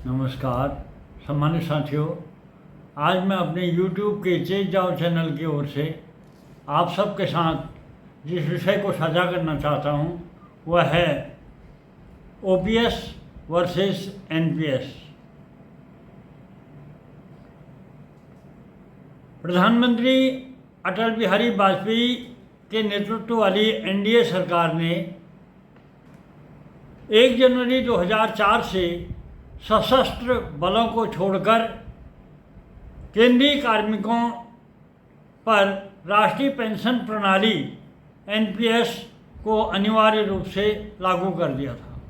नमस्कार सम्मानित साथियों, आज मैं अपने YouTube के चेक जाओ चैनल की ओर से आप सबके साथ जिस विषय को साझा करना चाहता हूं वह है OPS वर्सेस NPS। प्रधानमंत्री अटल बिहारी वाजपेयी के नेतृत्व वाली NDA सरकार ने 1 जनवरी 2004 से सशस्त्र बलों को छोड़कर केंद्रीय कार्मिकों पर राष्ट्रीय पेंशन प्रणाली NPS को अनिवार्य रूप से लागू कर दिया था।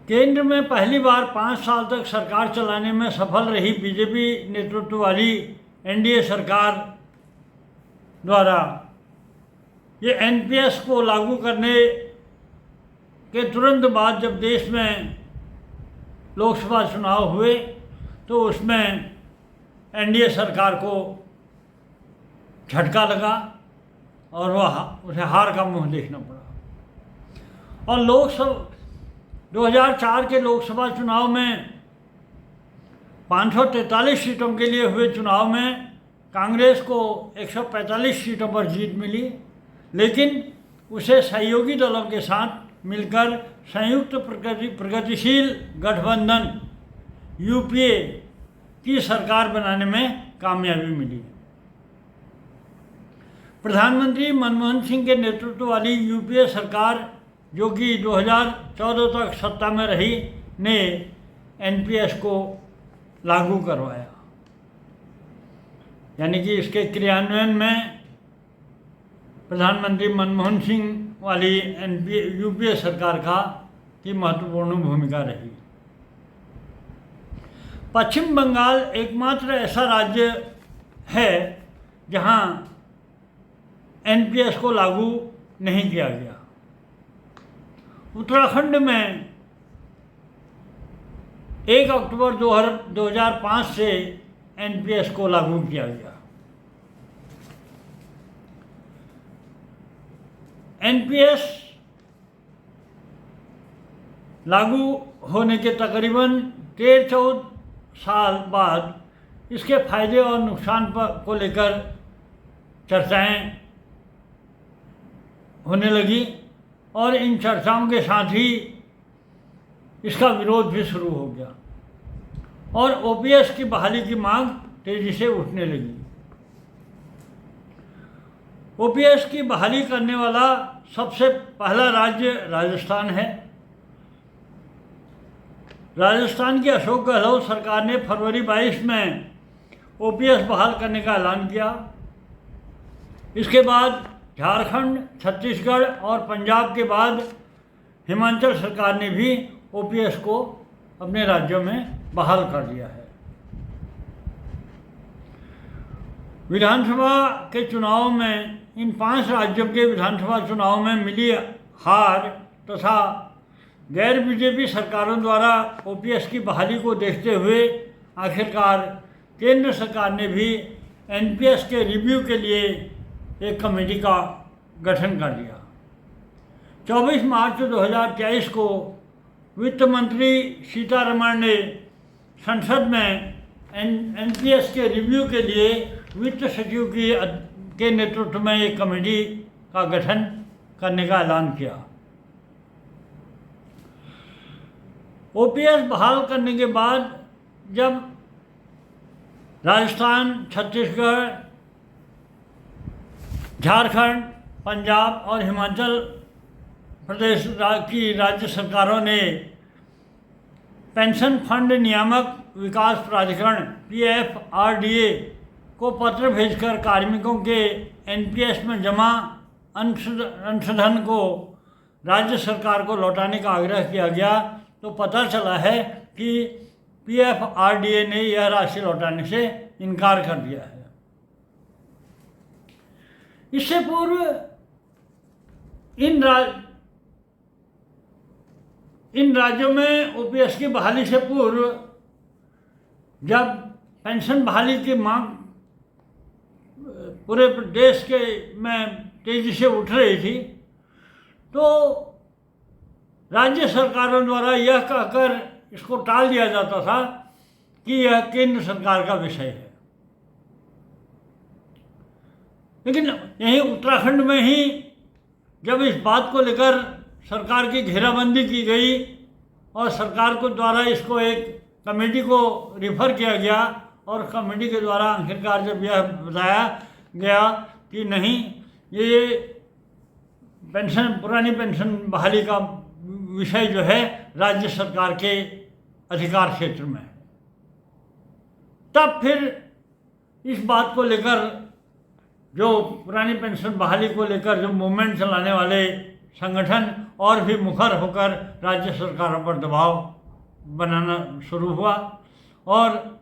केंद्र में पहली बार 5 साल तक सरकार चलाने में सफल रही बीजेपी नेतृत्व वाली NDA सरकार द्वारा ये NPS को लागू करने के तुरंत बाद जब देश में लोकसभा चुनाव हुए तो उसमें NDA सरकार को झटका लगा और उसे हार का मुंह देखना पड़ा। और 2004 के लोकसभा चुनाव में 543 सीटों के लिए हुए चुनाव में कांग्रेस को 145 सीटों पर जीत मिली, लेकिन उसे सहयोगी दलों के साथ मिलकर संयुक्त प्रगतिशील गठबंधन UPA की सरकार बनाने में कामयाबी मिली। प्रधानमंत्री मनमोहन सिंह के नेतृत्व वाली UPA सरकार, जो कि 2014 तक सत्ता में रही, ने NPS को लागू करवाया। यानी कि इसके क्रियान्वयन में प्रधानमंत्री मनमोहन सिंह वाली UPA सरकार की महत्वपूर्ण भूमिका रही। पश्चिम बंगाल एकमात्र ऐसा राज्य है जहां NPS को लागू नहीं किया गया। उत्तराखंड में 1 अक्टूबर 2005 से NPS को लागू किया गया। NPS लागू होने के तकरीबन 13-14 साल बाद इसके फायदे और नुकसान को लेकर चर्चाएं होने लगी और इन चर्चाओं के साथ ही इसका विरोध भी शुरू हो गया और OPS की बहाली की मांग तेजी से उठने लगी। OPS की बहाली करने वाला सबसे पहला राज्य राजस्थान है। राजस्थान की अशोक गहलोत सरकार ने फरवरी 22 में OPS बहाल करने का ऐलान किया। इसके बाद झारखंड, छत्तीसगढ़ और पंजाब के बाद हिमाचल सरकार ने भी OPS को अपने राज्यों में बहाल कर दिया है। विधानसभा के चुनाव में इन 5 राज्यों के विधानसभा चुनाव में मिली हार तथा गैर बीजेपी सरकारों द्वारा OPS की बहाली को देखते हुए आखिरकार केंद्र सरकार ने भी NPS के रिव्यू के लिए एक कमेटी का गठन कर दिया। 24 मार्च 2023 को वित्त मंत्री सीतारमण ने संसद में NPS के रिव्यू के लिए वित्त सचिव के नेतृत्व में एक कमेटी का गठन करने का ऐलान किया। OPS बहाल करने के बाद जब राजस्थान, छत्तीसगढ़, झारखंड, पंजाब और हिमाचल प्रदेश की राज्य सरकारों ने पेंशन फंड नियामक विकास प्राधिकरण PFRDA को पत्र भेजकर कार्मिकों के NPS में जमा अंशधन को राज्य सरकार को लौटाने का आग्रह किया गया, तो पता चला है कि PFRDA ने यह राशि लौटाने से इनकार कर दिया है। इससे पूर्व इन राज्यों में OPS की बहाली से पूर्व जब पेंशन बहाली की मांग पूरे देश के में तेजी से उठ रही थी, तो राज्य सरकारों द्वारा यह कहकर इसको टाल दिया जाता था कि यह केंद्र सरकार का विषय है। लेकिन यहीं उत्तराखंड में ही जब इस बात को लेकर सरकार की घेराबंदी की गई और सरकार को द्वारा इसको एक कमेटी को रिफ़र किया गया और कमेटी के द्वारा आखिरकार जब यह बताया गया कि नहीं, ये पेंशन, पुरानी पेंशन बहाली का विषय जो है राज्य सरकार के अधिकार क्षेत्र में है, तब फिर इस बात को लेकर जो पुरानी पेंशन बहाली को लेकर जो मूवमेंट चलाने वाले संगठन और भी मुखर होकर राज्य सरकारों पर दबाव बनाना शुरू हुआ। और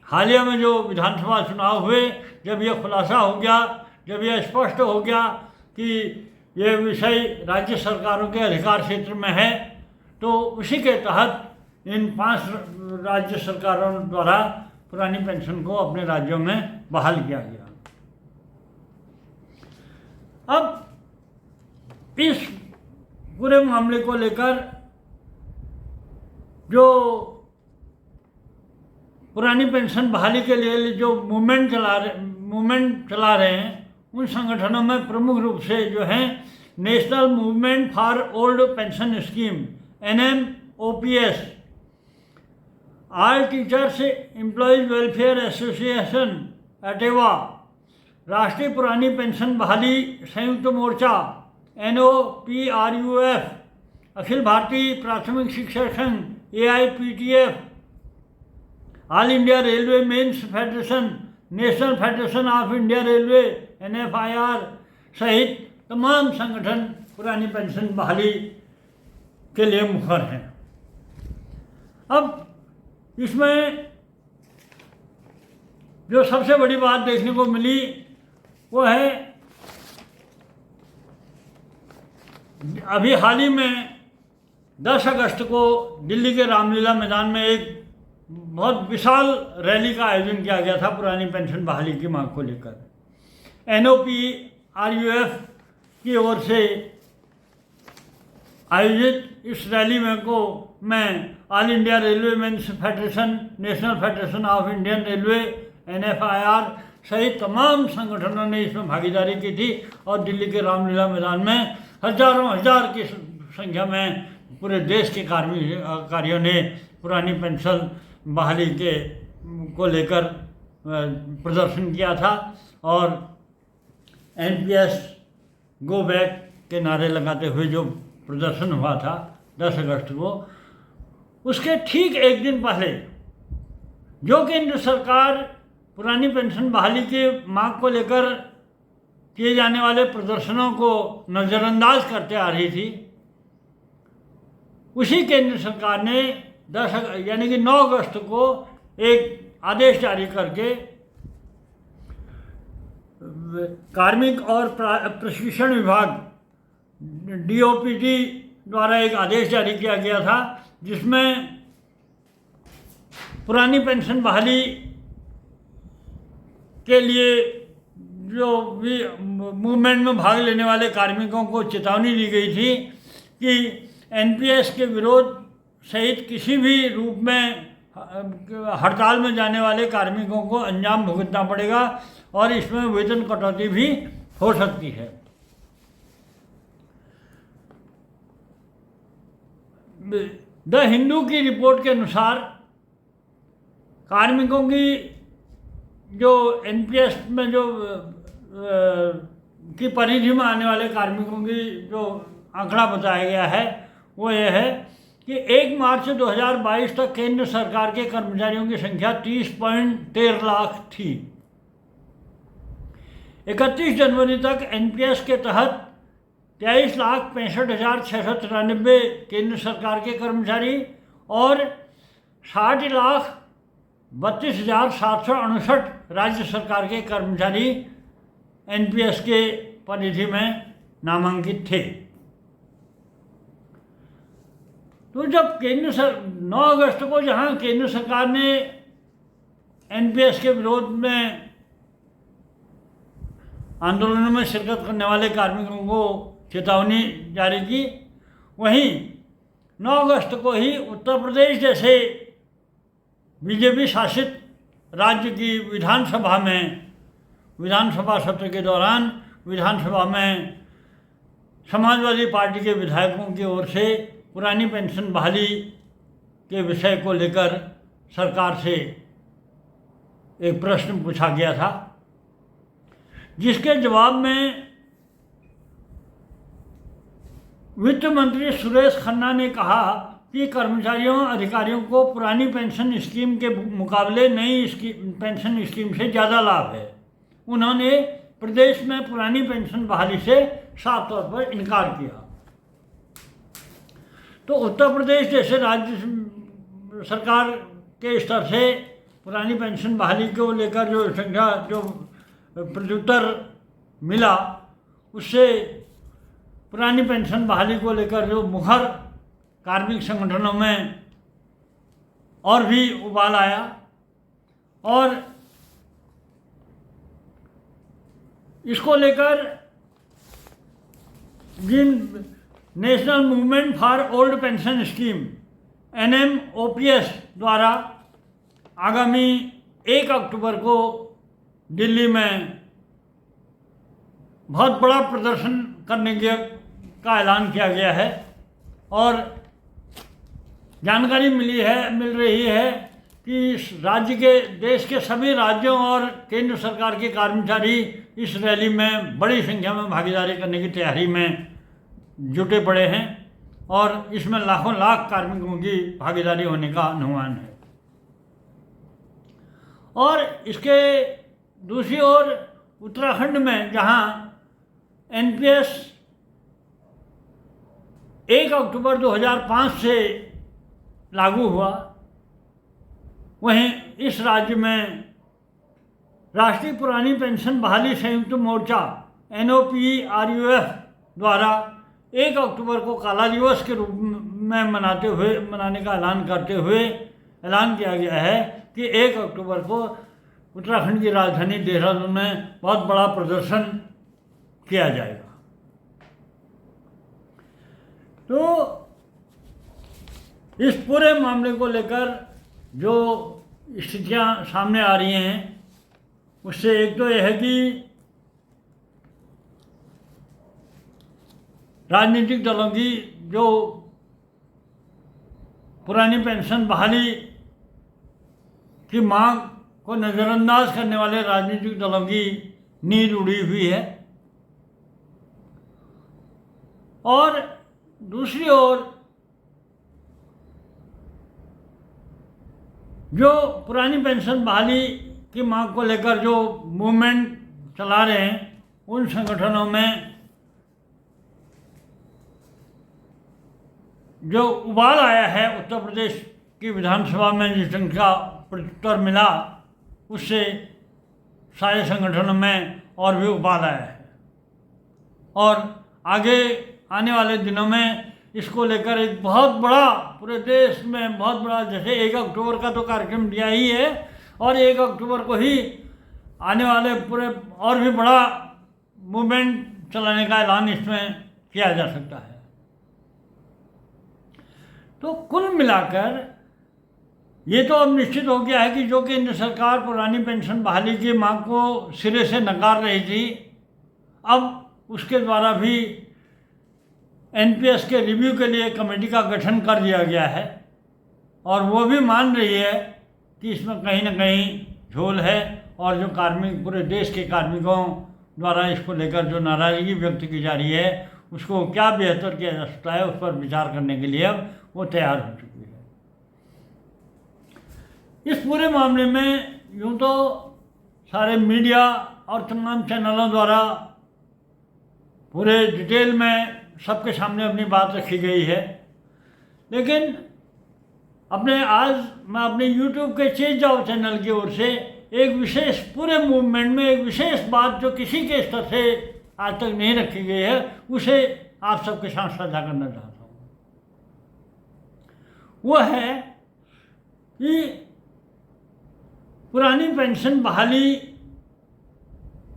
हालिया में जो विधानसभा चुनाव हुए, जब यह खुलासा हो गया, जब यह स्पष्ट हो गया कि यह विषय राज्य सरकारों के अधिकार क्षेत्र में है, तो उसी के तहत इन 5 राज्य सरकारों द्वारा पुरानी पेंशन को अपने राज्यों में बहाल किया गया। अब इस पूरे मामले को लेकर जो पुरानी पेंशन बहाली के लिए जो मूवमेंट चला रहे हैं, उन संगठनों में प्रमुख रूप से जो हैं national movement for old pension scheme NMOPS, all teachers employees welfare association अटेवा, राष्ट्रीय पुरानी पेंशन बहाली संयुक्त मोर्चा NOPRUF, अखिल भारतीय प्राथमिक शिक्षक संघ AIPTF, all India railway men's federation, national federation of India railway NFIR सहित तमाम संगठन पुरानी पेंशन बहाली के लिए मुखर हैं। अब इसमें जो सबसे बड़ी बात देखने को मिली वो है अभी हाल ही में 10 अगस्त को दिल्ली के रामलीला मैदान में एक बहुत विशाल रैली का आयोजन किया गया था पुरानी पेंशन बहाली की मांग को लेकर। NOPRUF की ओर से आयोजित इस रैली में all India railway men's federation, national federation of Indian railway NFIR सहित तमाम संगठनों ने इसमें भागीदारी की थी और दिल्ली के रामलीला मैदान में हजारों हजार की संख्या में पूरे देश के कार्यों ने पुरानी पेंशन बहाली को लेकर प्रदर्शन किया था और NPS गो बैक के नारे लगाते हुए जो प्रदर्शन हुआ था 10 अगस्त को, उसके ठीक एक दिन पहले जो केंद्र सरकार पुरानी पेंशन बहाली की मांग को लेकर किए जाने वाले प्रदर्शनों को नज़रअंदाज करते आ रही थी, उसी केंद्र सरकार ने 10 यानी कि 9 अगस्त को एक आदेश जारी करके कार्मिक और प्रशिक्षण विभाग DOPT द्वारा एक आदेश जारी किया गया था, जिसमें पुरानी पेंशन बहाली के लिए जो भी मूवमेंट में भाग लेने वाले कार्मिकों को चेतावनी दी गई थी कि NPS के विरोध सहित किसी भी रूप में हड़ताल में जाने वाले कार्मिकों को अंजाम भुगतना पड़ेगा और इसमें वेतन कटौती भी हो सकती है। द हिंदू की रिपोर्ट के अनुसार कार्मिकों की जो NPS में जो की परिधि में आने वाले कार्मिकों की जो आंकड़ा बताया गया है वो ये है कि 1 मार्च 2022 तक केंद्र सरकार के कर्मचारियों की संख्या 30.13 लाख थी। 31 जनवरी तक NPS के तहत 23,65,693 केंद्र सरकार के कर्मचारी और 60,32,768 राज्य सरकार के कर्मचारी NPS के परिधि में नामांकित थे। तो जब 9 अगस्त को जहां केंद्र सरकार ने NPS के विरोध में आंदोलनों में शिरकत करने वाले कार्मिकों को चेतावनी जारी की, वहीं 9 अगस्त को ही उत्तर प्रदेश जैसे बीजेपी शासित राज्य की विधानसभा में, विधानसभा सत्र के दौरान विधानसभा में समाजवादी पार्टी के विधायकों की ओर से पुरानी पेंशन बहाली के विषय को लेकर सरकार से एक प्रश्न पूछा गया था, जिसके जवाब में वित्त मंत्री सुरेश खन्ना ने कहा कि कर्मचारियों अधिकारियों को पुरानी पेंशन स्कीम के मुकाबले नई पेंशन स्कीम से ज़्यादा लाभ है। उन्होंने प्रदेश में पुरानी पेंशन बहाली से साफ तौर पर इनकार किया। तो उत्तर प्रदेश जैसे राज्य सरकार के स्तर से पुरानी पेंशन बहाली को लेकर जो प्रत्युत्तर मिला, उससे पुरानी पेंशन बहाली को लेकर जो मुखर कार्मिक संगठनों में और भी उबाल आया और इसको लेकर जिन national movement for old pension scheme NMOPS द्वारा आगामी 1 अक्टूबर को दिल्ली में बहुत बड़ा प्रदर्शन करने का ऐलान किया गया है और जानकारी मिल रही है कि राज्य के देश के सभी राज्यों और केंद्र सरकार के कर्मचारी इस रैली में बड़ी संख्या में भागीदारी करने की तैयारी में जुटे पड़े हैं और इसमें लाखों लाख कार्मिकों की भागीदारी होने का अनुमान है। और इसके दूसरी ओर उत्तराखंड में जहां NPS 1 अक्टूबर 2005 से लागू हुआ, वहीं इस राज्य में राष्ट्रीय पुरानी पेंशन बहाली संयुक्त मोर्चा NOPRUF द्वारा 1 अक्टूबर को काला दिवस के रूप में मनाने का ऐलान करते हुए ऐलान किया गया है कि 1 अक्टूबर को उत्तराखंड की राजधानी देहरादून में बहुत बड़ा प्रदर्शन किया जाएगा। तो इस पूरे मामले को लेकर जो स्थितियां सामने आ रही हैं, उससे एक तो यह है कि राजनीतिक दलों की जो पुरानी पेंशन बहाली की मांग को नज़रअंदाज करने वाले राजनीतिक दलों की नींद उड़ी हुई है और दूसरी ओर जो पुरानी पेंशन बहाली की मांग को लेकर जो मूवमेंट चला रहे हैं, उन संगठनों में जो उबाल आया है उत्तर प्रदेश की विधानसभा में जिस ढंग का प्रत्युत्तर मिला, उससे सारे संगठनों में और भी उबाल आया है और आगे आने वाले दिनों में इसको लेकर एक बहुत बड़ा पूरे देश में बहुत बड़ा, जैसे 1 अक्टूबर का तो कार्यक्रम दिया ही है और 1 अक्टूबर को ही आने वाले पूरे और भी बड़ा मूवमेंट चलाने का ऐलान इसमें किया जा सकता है। तो कुल मिलाकर ये तो अब निश्चित हो गया है कि जो केंद्र सरकार पुरानी पेंशन बहाली की मांग को सिरे से नकार रही थी, अब उसके द्वारा भी NPS के रिव्यू के लिए कमेटी का गठन कर दिया गया है और वो भी मान रही है कि इसमें कहीं ना कहीं झोल है और जो कार्मिक पूरे देश के कार्मिकों द्वारा इसको लेकर जो नाराज़गी व्यक्त की जा रही है, उसको क्या बेहतर किया जा सकता है, उस पर विचार करने के लिए अब वो तैयार हो चुकी है। इस पूरे मामले में यूँ तो सारे मीडिया और तमाम चैनलों द्वारा पूरे डिटेल में सबके सामने अपनी बात रखी गई है, लेकिन आज मैं अपने YouTube के चेंज जाओ चैनल की ओर से एक विशेष पूरे मूवमेंट में एक विशेष बात जो किसी के स्तर से आज तक नहीं रखी गई है, उसे आप सबके साथ साझा करना चाहता हूँ। वो है कि पुरानी पेंशन बहाली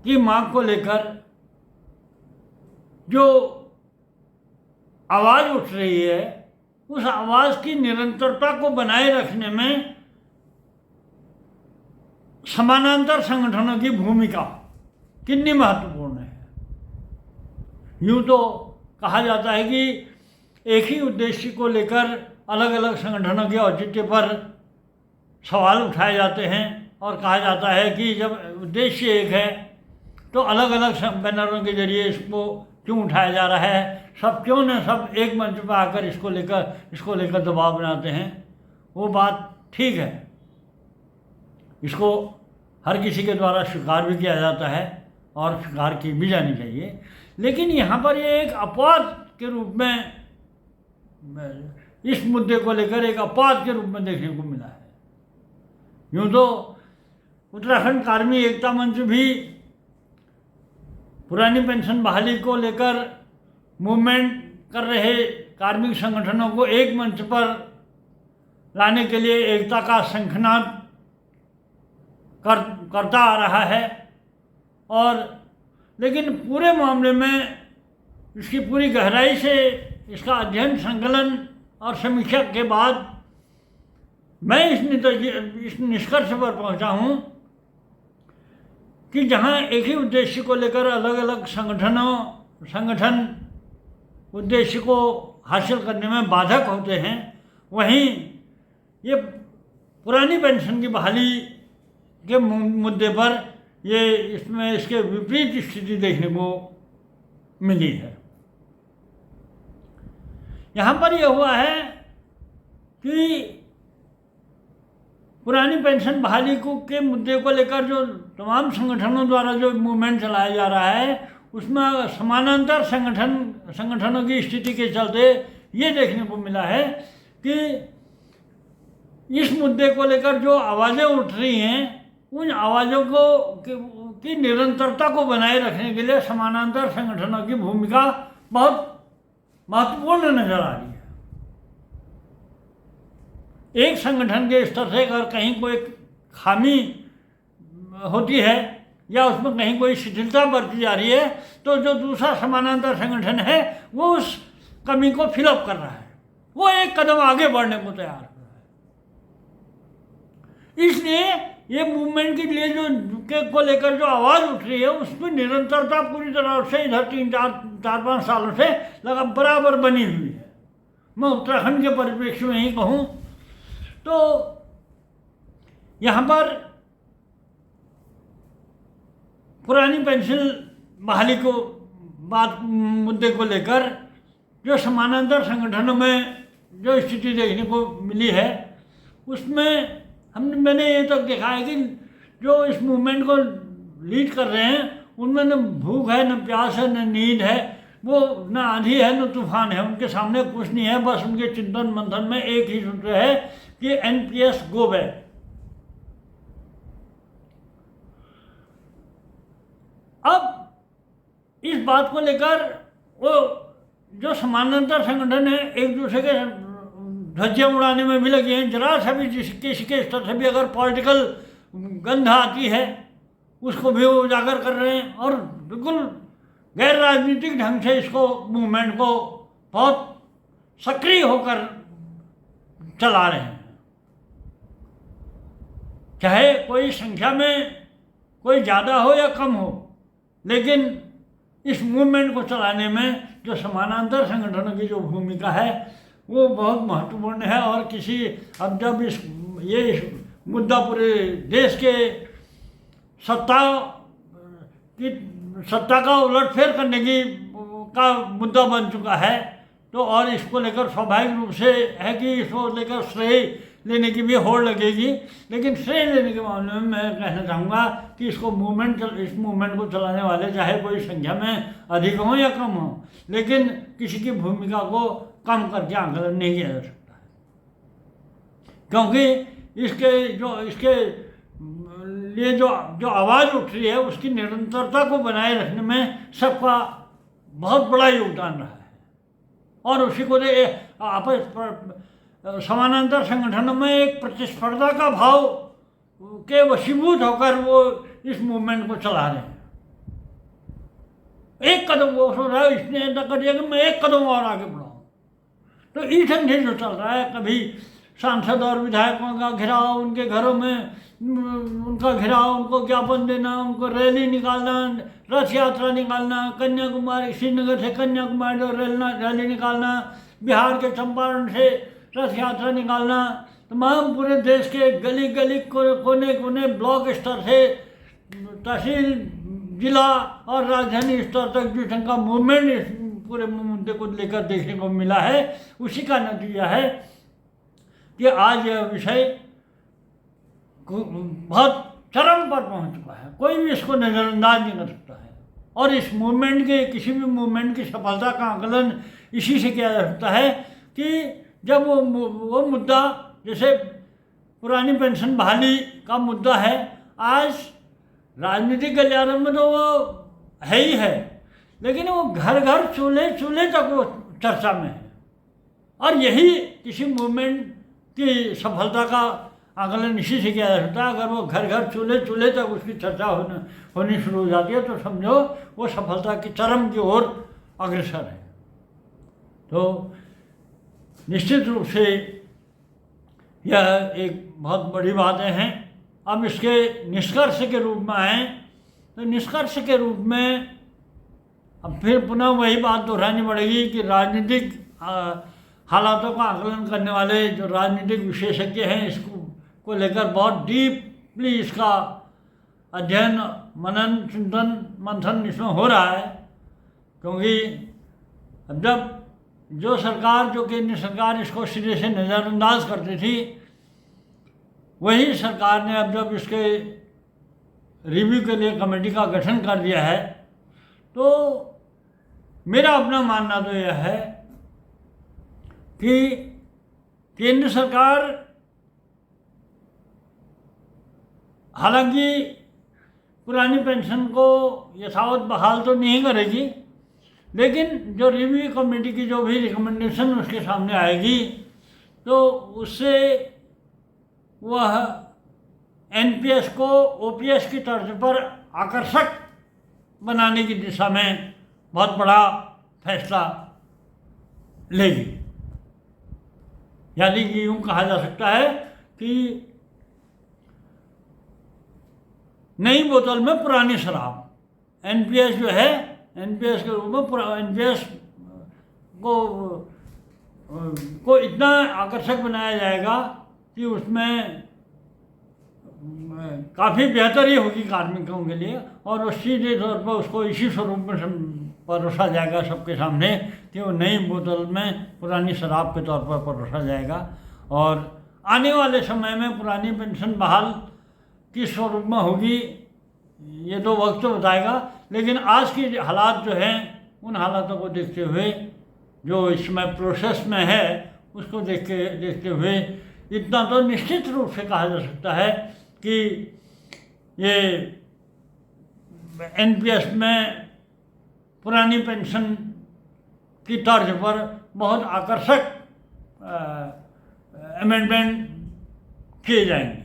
की मांग को लेकर जो आवाज़ उठ रही है उस आवाज़ की निरंतरता को बनाए रखने में समानांतर संगठनों की भूमिका कितनी महत्वपूर्ण है। यूँ तो कहा जाता है कि एक ही उद्देश्य को लेकर अलग अलग संगठनों के औचित्य पर सवाल उठाए जाते हैं और कहा जाता है कि जब उद्देश्य एक है तो अलग अलग बैनरों के जरिए इसको क्यों उठाया जा रहा है, सब क्यों न सब एक मंच पर आकर इसको लेकर दबाव बनाते हैं। वो बात ठीक है, इसको हर किसी के द्वारा स्वीकार भी किया जाता है और स्वीकार की भी जानी चाहिए। लेकिन यहाँ पर ये एक अपवाद के रूप में, इस मुद्दे को लेकर एक अपवाद के रूप में देखने को मिला है। यूँ तो उत्तराखंड कार्मिक एकता मंच भी पुरानी पेंशन बहाली को लेकर मूवमेंट कर रहे कार्मिक संगठनों को एक मंच पर लाने के लिए एकता का शंखनाद करता आ रहा है। और लेकिन पूरे मामले में इसकी पूरी गहराई से इसका अध्ययन, संकलन और समीक्षा के बाद मैं इस निष्कर्ष पर पहुंचा हूं कि जहां एक ही उद्देश्य को लेकर अलग अलग संगठन उद्देश्य को हासिल करने में बाधक होते हैं, वहीं ये पुरानी पेंशन की बहाली के मुद्दे पर इसमें इसके विपरीत स्थिति देखने को मिली है। यहाँ पर यह हुआ है कि पुरानी पेंशन बहाली के मुद्दे को लेकर जो तमाम संगठनों द्वारा जो मूवमेंट चलाया जा रहा है, उसमें समानांतर संगठनों की स्थिति के चलते ये देखने को मिला है कि इस मुद्दे को लेकर जो आवाज़ें उठ रही हैं, उन आवाज़ों की निरंतरता को बनाए रखने के लिए समानांतर संगठनों की भूमिका बहुत महत्वपूर्ण नजर आ रही है। एक संगठन के स्तर से अगर कहीं कोई खामी होती है या उसमें कहीं कोई शिथिलता बरती जा रही है, तो जो दूसरा समानांतर संगठन है वो उस कमी को फिलअप कर रहा है, वो एक कदम आगे बढ़ने को तैयार हो रहा है। इसलिए ये मूवमेंट के लिए को लेकर जो आवाज़ उठ रही है, उसकी निरंतरता पूरी तरह से इधर 3-4-5 सालों से बराबर बनी हुई है। मैं उत्तराखंड के परिप्रेक्ष्य में ही कहूँ तो यहाँ पर पुरानी पेंशन बहाली को मुद्दे को लेकर जो समानांतर संगठनों में जो स्थिति देखने को मिली है, उसमें मैंने ये तक देखा है कि जो इस मूवमेंट को लीड कर रहे हैं उनमें न भूख है, न प्यास है, न नींद है, वो न आंधी है, न तूफान है, उनके सामने कुछ नहीं है। बस उनके चिंतन मंथन में एक ही सूत्र है कि एनपीएस गो बैक। अब इस बात को लेकर वो जो समानांतर संगठन है एक दूसरे के धज्जियाँ उड़ाने में भी लगे हैं। जरा सा भी किसी के स्तर से भी अगर पॉलिटिकल गंध आती है उसको भी उजागर कर रहे हैं और बिल्कुल गैर राजनीतिक ढंग से इसको मूवमेंट को बहुत सक्रिय होकर चला रहे हैं। चाहे कोई संख्या में कोई ज़्यादा हो या कम हो, लेकिन इस मूवमेंट को चलाने में जो समानांतर संगठनों की जो भूमिका है वो बहुत महत्वपूर्ण है। और अब जब ये मुद्दा पूरे देश के सत्ता का उलटफेर करने का मुद्दा बन चुका है, तो और इसको लेकर स्वाभाविक रूप से है कि इसको लेकर श्रेय लेने की भी होड़ लगेगी। लेकिन श्रेय लेने के मामले में मैं कहना चाहूँगा कि इस मूवमेंट को चलाने वाले चाहे कोई संख्या में अधिक हो या कम हो, लेकिन किसी की भूमिका को कम करके आंकलन नहीं किया जा सकता है, क्योंकि इसके लिए जो आवाज़ उठ रही है उसकी निरंतरता को बनाए रखने में सबका बहुत बड़ा योगदान रहा है। और उसी को समानांतर संगठनों में एक प्रतिस्पर्धा का भाव के वशीभूत होकर वो इस मूवमेंट को चला रहे हैं। एक कदम वो सोच रहा है, इसने ऐसा कर दिया कि मैं एक कदम और आगे बढ़ाऊँ, तो ईठन जो चल रहा है, कभी सांसद और विधायकों का घेराव, उनके घरों में उनका घेराव, उनको ज्ञापन देना, उनको रैली निकालना, रथ यात्रा निकालना, कन्याकुमारी श्रीनगर से कन्याकुमारी जो रैली निकालना, बिहार के चंपारण से रथ यात्रा निकालना, तमाम पूरे देश के गली गली कोने कोने ब्लॉक स्तर से तहसील जिला और राजधानी स्तर तक जिस ढंग का मूवमेंट इस पूरे मुद्दे को लेकर देखने को मिला है, उसी का नतीजा है कि आज यह विषय बहुत चरम पर पहुंच चुका है। कोई भी इसको नज़रअंदाज नहीं कर सकता है। और इस मूवमेंट के, किसी भी मूवमेंट की सफलता का आकलन इसी से किया जा सकता है कि जब वो मुद्दा, जैसे पुरानी पेंशन बहाली का मुद्दा है, आज राजनीतिक गलियारों में तो वो है ही है, लेकिन वो घर घर चूल्हे चूल्हे तक वो चर्चा में है। और यही किसी मूवमेंट की सफलता का आकलन इसी से किया जा सकता है। अगर वो घर घर चूल्हे चूल्हे तक उसकी चर्चा होनी शुरू हो जाती है तो समझो वो सफलता की चरम की ओर अग्रसर है। तो निश्चित रूप से यह एक बहुत बड़ी बातें हैं। अब इसके निष्कर्ष के रूप में आए तो निष्कर्ष के रूप में अब फिर पुनः वही बात दोहरानी पड़ेगी कि राजनीतिक हालातों का आकलन करने वाले जो राजनीतिक विशेषज्ञ हैं, इसको लेकर बहुत डीपली इसका अध्ययन, मनन, चिंतन, मंथन इसमें हो रहा है। क्योंकि अब जब जो सरकार, जो केंद्र सरकार इसको सिरे से नज़रअंदाज करती थी, वही सरकार ने अब जब इसके रिव्यू के लिए कमेटी का गठन कर दिया है, तो मेरा अपना मानना तो यह है कि केंद्र सरकार हालांकि पुरानी पेंशन को यथावत बहाल तो नहीं करेगी, लेकिन जो रिव्यू कमेटी की जो भी रिकमेंडेशन उसके सामने आएगी तो उससे वह एनपीएस को ओपीएस की तर्ज पर आकर्षक बनाने की दिशा में बहुत बड़ा फैसला लेगी। यानी कि यूँ कहा जा सकता है कि नई बोतल में पुरानी शराब, एनपीएस जो है, एनपीएस के रूप में एनपीएस को इतना आकर्षक बनाया जाएगा कि उसमें काफ़ी बेहतर ही होगी कार्मिकों के लिए, और उसी के तौर पर उसको इसी स्वरूप में परोसा जाएगा सबके सामने कि वो नई बोतल में पुरानी शराब के तौर पर परोसा जाएगा। और आने वाले समय में पुरानी पेंशन बहाल किस स्वरूप में होगी ये तो वक्त तो बताएगा, लेकिन आज की हालात जो हैं उन हालातों को देखते हुए, जो इसमें प्रोसेस में है उसको देखते हुए इतना तो निश्चित रूप से कहा जा सकता है कि ये एनपीएस में पुरानी पेंशन की तर्ज पर बहुत आकर्षक अमेंडमेंट किए जाएंगे,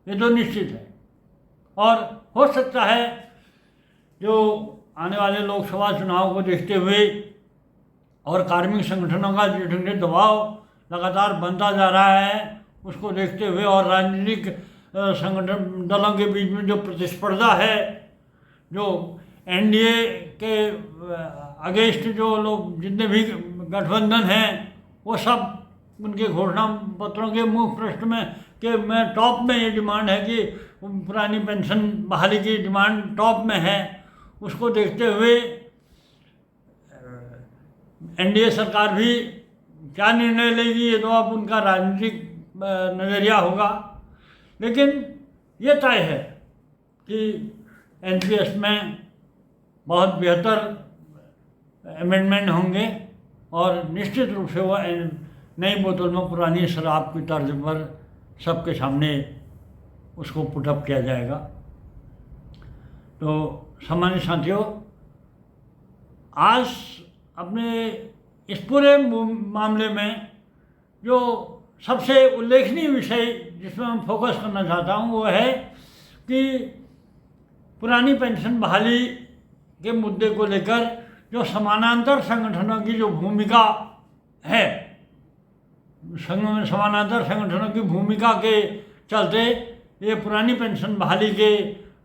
ये तो निश्चित है। और हो सकता है जो आने वाले लोकसभा चुनाव को देखते हुए और कार्मिक संगठनों का जो दबाव लगातार बनता जा रहा है उसको देखते हुए, और राजनीतिक संगठन दलों के बीच में जो प्रतिस्पर्धा है, जो एनडीए के अगेंस्ट जो लोग जितने भी गठबंधन हैं वो सब उनके घोषणा पत्रों के मुख्य प्रश्न में कि मैं टॉप में ये डिमांड है कि पुरानी पेंशन बहाली की डिमांड टॉप में है, उसको देखते हुए एनडीए सरकार भी क्या निर्णय लेगी ये तो अब उनका राजनीतिक नज़रिया होगा। लेकिन ये तय है कि एनपीएस में बहुत बेहतर अमेंडमेंट होंगे और निश्चित रूप से वह नई बोतल में पुरानी शराब की तर्ज पर सबके सामने उसको पुटअप किया जाएगा। तो सामान्य साथियों, आज अपने इस पूरे मामले में जो सबसे उल्लेखनीय विषय जिसमें मैं फोकस करना चाहता हूँ वो है कि पुरानी पेंशन बहाली के मुद्दे को लेकर जो समानांतर संगठनों की जो भूमिका है संघ में समानांतर संगठनों की भूमिका के चलते ये पुरानी पेंशन बहाली के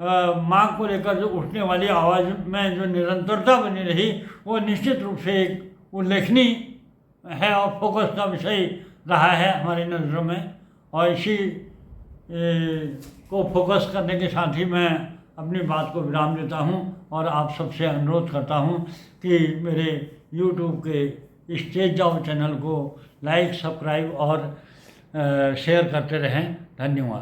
मांग को लेकर जो उठने वाली आवाज़ में जो निरंतरता बनी रही वो निश्चित रूप से एक उल्लेखनीय है और फोकस का विषय रहा है हमारी नज़रों में। और इसी को फोकस करने के साथ ही मैं अपनी बात को विराम देता हूं और आप सबसे अनुरोध करता हूं कि मेरे YouTube के स्टेज जाओ चैनल को लाइक, सब्सक्राइब और शेयर करते रहें। धन्यवाद।